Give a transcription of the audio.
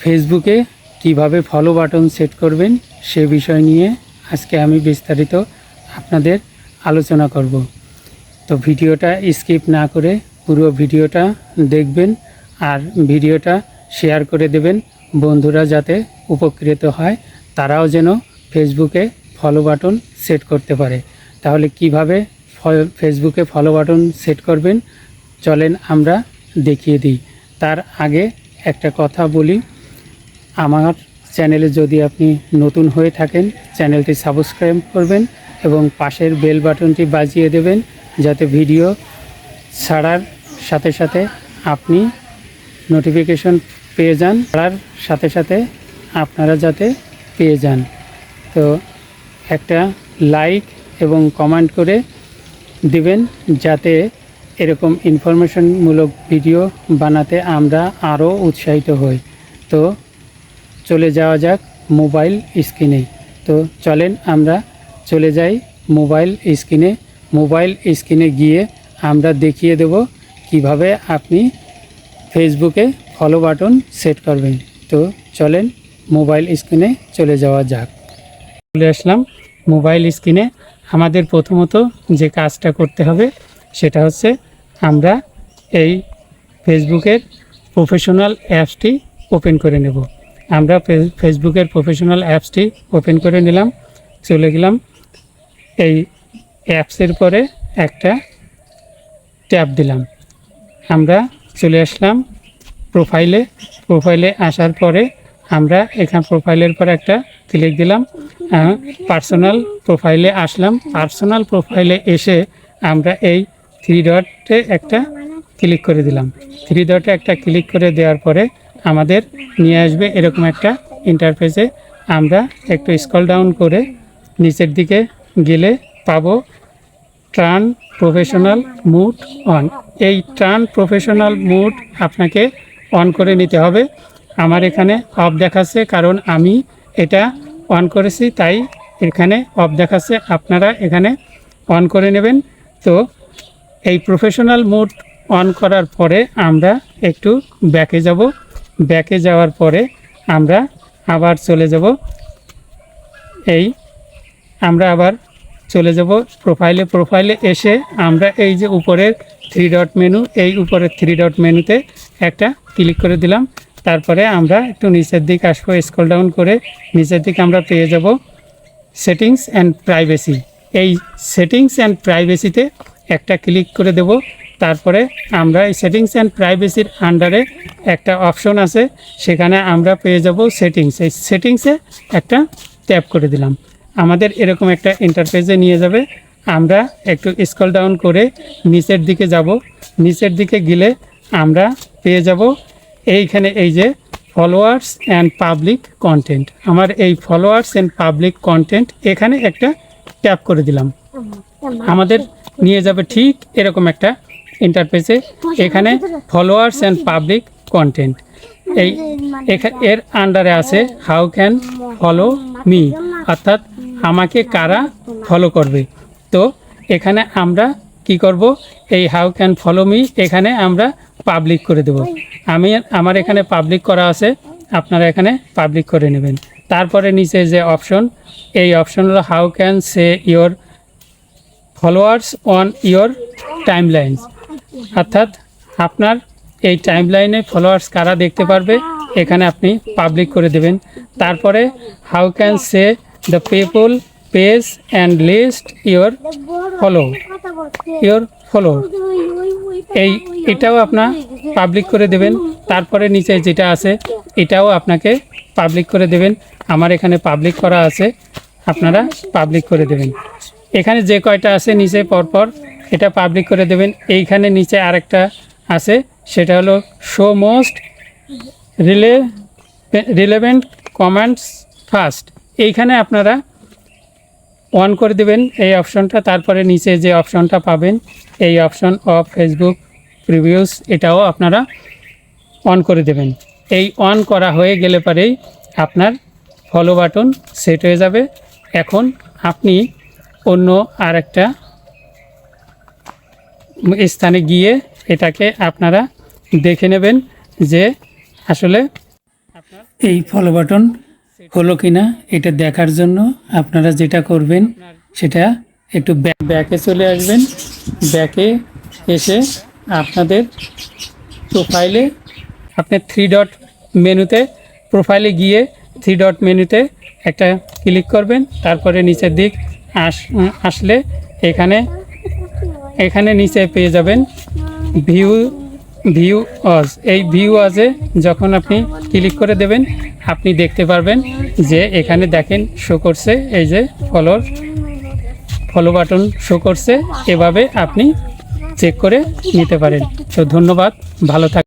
ফেসবুকে কিভাবে follow button set করবেন সে বিষয় নিয়ে আজকে আমি বিস্তারিত আপনাদের আলোচনা করব। তো ভিডিওটা স্কিপ না করে পুরো ভিডিওটা দেখবেন আর ভিডিওটা শেয়ার করে দেবেন, বন্ধুরা যাতে উপকৃত হয়, তারাও যেন ফেসবুকে ফলো বাটন সেট করতে পারে। তাহলে কিভাবে ফেসবুকে ফলো বাটন সেট করবেন চলেন আমরা দেখিয়ে দিই। তার আগে একটা কথা বলি, আমার চ্যানেলে যদি আপনি নতুন হয়ে থাকেন চ্যানেলটি সাবস্ক্রাইব করবেন এবং পাশের বেল বাটনটি বাজিয়ে দেবেন যাতে ভিডিও ছাড়ার সাথে সাথে আপনি নোটিফিকেশন পেয়ে যান, ছাড়ার সাথে সাথে আপনারা যাতে পেয়ে যান। তো একটা লাইক এবং কমেন্ট করে দিবেন যাতে এরকম ইনফরমেশনমূলক ভিডিও বানাতে আমরা আরও উৎসাহিত হই। তো চলে যাওয়া যাক মোবাইল স্ক্রিনে। তো চলেন আমরা চলে যাই মোবাইল স্ক্রিনে। মোবাইল স্ক্রিনে গিয়ে আমরা দেখিয়ে দেব কিভাবে আপনি ফেসবুকে ফলো বাটন সেট করবেন। তো চলেন মোবাইল স্ক্রিনে চলে যাওয়া যাক। চলে আসলাম মোবাইল স্ক্রিনে। আমাদের প্রথমত যে কাজটা করতে হবে সেটা হচ্ছে আমরা এই ফেসবুকের প্রফেশনাল অ্যাপসটি ওপেন করে নেব। আমরা ফেসবুকের প্রফেশনাল অ্যাপসটি ওপেন করে নিলাম, চলে গেলাম এই অ্যাপসের পরে একটা ট্যাপ দিলাম। আমরা চলে আসলাম প্রোফাইলে আসার পরে আমরা এখান প্রোফাইলের পর একটা ক্লিক দিলাম, পার্সোনাল প্রোফাইলে আসলাম। পার্সোনাল প্রোফাইলে এসে আমরা এই থ্রি ডটে একটা ক্লিক করে দিলাম। থ্রি ডটে একটা ক্লিক করে দেওয়ার পরে আমাদের নিয়ে আসবে এরকম একটা ইন্টারফেসে। আমরা একটু স্ক্রল ডাউন করে নিচের দিকে গেলে পাবো টার্ন প্রফেশনাল মুড অন। এই টার্ন প্রফেশনাল মুড আপনাকে অন করে নিতে হবে। আমার এখানে অফ দেখাচ্ছে কারণ আমি এটা অন করেছি, তাই এখানে অফ দেখাচ্ছে। আপনারা এখানে অন করে নেবেন। তো এই প্রফেশনাল মুড অন করার পরে আমরা একটু ব্যাকে যাব। ব্যাকে যাওয়ার পরে আমরা আবার চলে যাব আমরা আবার চলে যাব প্রোফাইলে এসে আমরা এই যে উপরের থ্রি ডট মেনু, এই উপরের থ্রি ডট মেনুতে একটা ক্লিক করে দিলাম। তারপরে আমরা একটু নিচের দিকে আসবো, স্ক্রল ডাউন করে নিচের দিকে আমরা পেয়ে যাব সেটিংস অ্যান্ড প্রাইভেসি। এই সেটিংস অ্যান্ড প্রাইভেসিতে একটা ক্লিক করে দেব। তারপরে আমরা এই সেটিংস অ্যান্ড প্রাইভেসির আন্ডারে একটা অপশন আছে, সেখানে আমরা পেয়ে যাব সেটিংস। এই সেটিংসে একটা ট্যাপ করে দিলাম, আমাদের এরকম একটা ইন্টারফেসে নিয়ে যাবে। আমরা একটু স্ক্রল ডাউন করে নিচের দিকে যাব। নিচের দিকে গেলে আমরা পেয়ে যাব এইখানে এই যে ফলোয়ার্স অ্যান্ড পাবলিক কন্টেন্ট। আমার এই ফলোয়ার্স অ্যান্ড পাবলিক কন্টেন্ট এখানে একটা ট্যাপ করে দিলাম, আমাদের নিয়ে যাবে ঠিক এরকম একটা ইন্টারফেসে। এখানে ফলোয়ার্স অ্যান্ড পাবলিক কন্টেন্ট এর আন্ডারে আছে হাউ ক্যান ফলো মি, অর্থাৎ আমাকে কারা ফলো করবে। তো এখানে আমরা কি করব, এই হাউ ক্যান ফলো মি এখানে আমরা পাবলিক করে দেব। আমার এখানে পাবলিক করা আছে, আপনারা এখানে পাবলিক করে নেবেন। তারপরে নিচে যে অপশন, এই অপশন হলো how can say your followers on your timelines, অর্থাৎ আপনার এই টাইমলাইনে ফলোয়ার্স কারা দেখতে পারবে এখানে আপনি পাবলিক করে দেবেন। তারপরে how can say the people page and list your follow, এটাও আপনার পাবলিক করে দেবেন। তারপরে নিচে যেটা আছে এটাও আপনাকে পাবলিক করে দেবেন। আমার এখানে পাবলিক করা আছে, আপনারা পাবলিক করে দেবেন। এখানে যে কয়টা আছে নিচে পরপর এটা পাবলিক করে দেবেন। এইখানে নিচে আরেকটা আছে, সেটা হলো show most relevant comments first. এইখানে আপনারা অন করে দেবেন এই অপশনটা। তারপরে নিচে যে অপশনটা পাবেন এই অপশন অফ ফেসবুক প্রিভিউস, এটাও আপনারা অন করে দেবেন। এই অন করা হয়ে গেলে পরেই আপনার ফলো বাটন সেট হয়ে যাবে। এখন আপনি অন্য আরেকটা স্থানে গিয়ে এটাকে আপনারা দেখে নেবেন যে আসলে এই ফলো বাটন হলো কিনা এটা দেখার জন্য আপনারা যেটা করবেন সেটা একটু ব্যাকে চলে আসবেন। ব্যাকে এসে আপনাদের প্রোফাইলে আপনি থ্রি ডট মেনুতে প্রোফাইলে গিয়ে থ্রি ডট মেনুতে একটা ক্লিক করবেন। তারপরে নিচের দিক আসলে এখানে নিচে পেয়ে যাবেন ভিউ অজ। এই ভিউ অজে যখন আপনি ক্লিক করে দেবেন আপনি দেখতে পারবেন যে এখানে দেখেন শো করছে এই যে ফলো বাটন শো করছে। এভাবে আপনি চেক করে নিতে পারেন। তো ধন্যবাদ, ভালো থাকবেন।